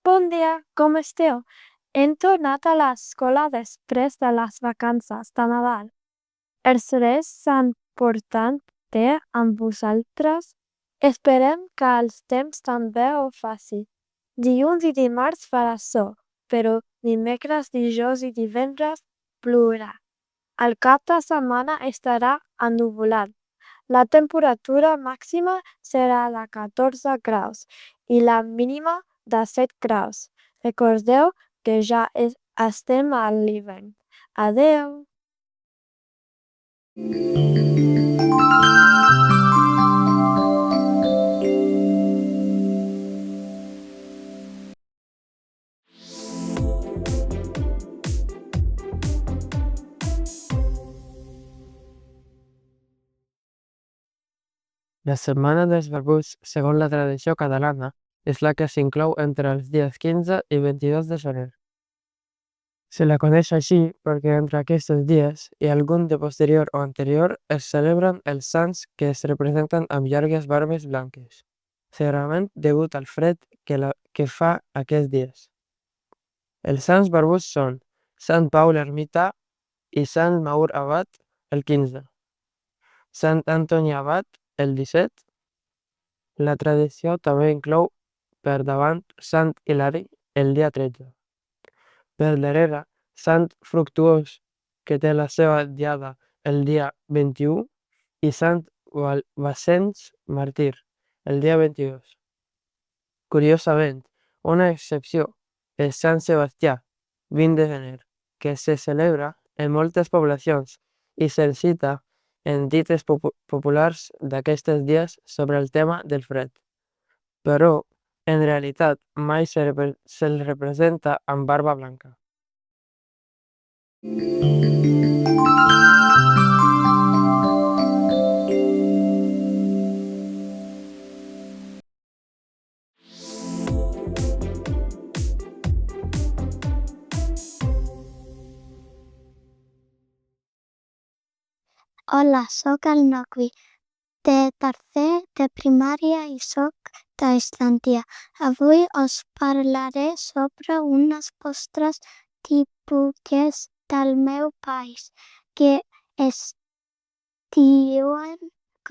Bon dia, com esteu? Hem tornat a l'escola després de les vacances de Nadal. Els Reis s'han portat bé amb vosaltres? Esperem que els temps també ho faci. Dilluns i dimarts farà sol, però dimecres, dijous i divendres plourà. El cap de setmana estarà ennuvolat. La temperatura màxima serà de 14 graus i la mínima de 7 graus. Recordeu que ja estem a l'hivern. Adeu! La Setmana dels Barbuts, segons la tradició catalana, és la que s'inclou entre els dies 15 i 22 de gener. Se la coneix així perquè entre aquests dies i algun de posterior o anterior es celebren els sants que es representen amb llargues barbes blanques, segurament degut al fred que fa aquests dies. Els sants barbuts són Sant Pau l'Ermità i Sant Maur Abat el 15, Sant Antoni Abat el 17. La tradició també inclou per davant Sant Hilari el dia 13. Per darrere, Sant Fructuós, que té la seva diada el dia 21, i Sant Vicenç Màrtir el dia 22. Curiosament, una excepció és Sant Sebastià, 20 de gener, que se celebra en moltes poblacions i se'l cita en dites populars d'aquests dies sobre el tema del fred, però en realitat mai se'l representa amb barba blanca. Hola, sóc el Nokvi, de tercer de primària i sóc d'Islàndia. Avui us parlaré sobre unes postres típiques del meu país, que es diuen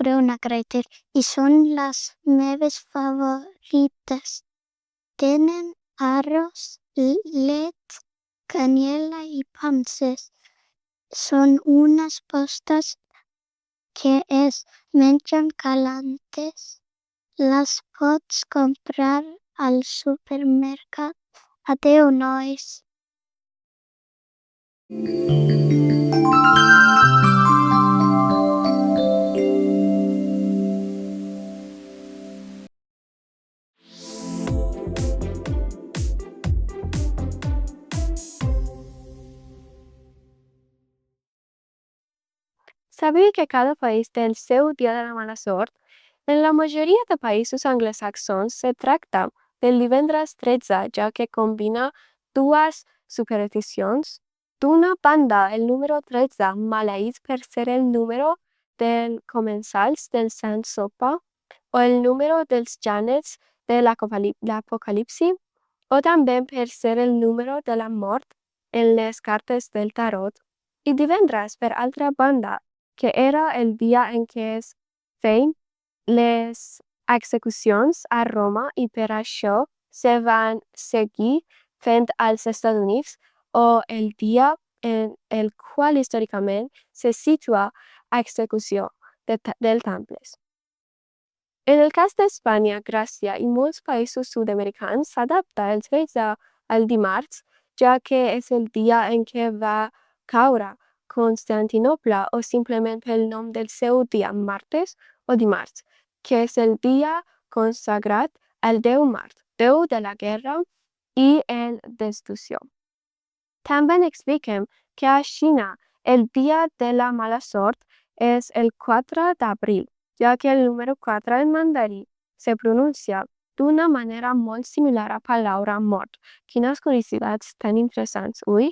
Graunagrautir i són les meves favorites. Tenen arròs, llet, canyella i panses. Són unes postres que es mengen calentes. Les pots comprar al supermercat. Adeu, nois! Sabeu que cada país té el seu dia de la mala sort? En la majoria de països anglosaxons se tracta del divendres 13, ja que combina dues supersticions. D'una banda, el número 13 maleït per ser el número dels comensals del Sant Sopa o el número dels genets de l'Apocalipsi, o també per ser el número de la mort en les cartes del tarot. I divendres, per altra banda, que era el dia en què es feien les execucions a Roma i per això se van seguir fent als Estats Units, o el dia en el qual històricament se situa l'execució dels temples. En el cas d'Espanya, Gràcia i molts països sud-americans s'adapta el 13 al dimarts, ja que és el dia en què va caure Constantinoble, o simplement pel nom del seu dia, martes o dimarts, que és el dia consagrat al déu Mart, déu de la guerra i el destrucció. També expliquem que a Xina el dia de la mala sort és el 4 d'abril, ja que el número 4 en mandarí se pronuncia d'una manera molt similar a la paraula mort. Quines curiositats tan interessants, oi?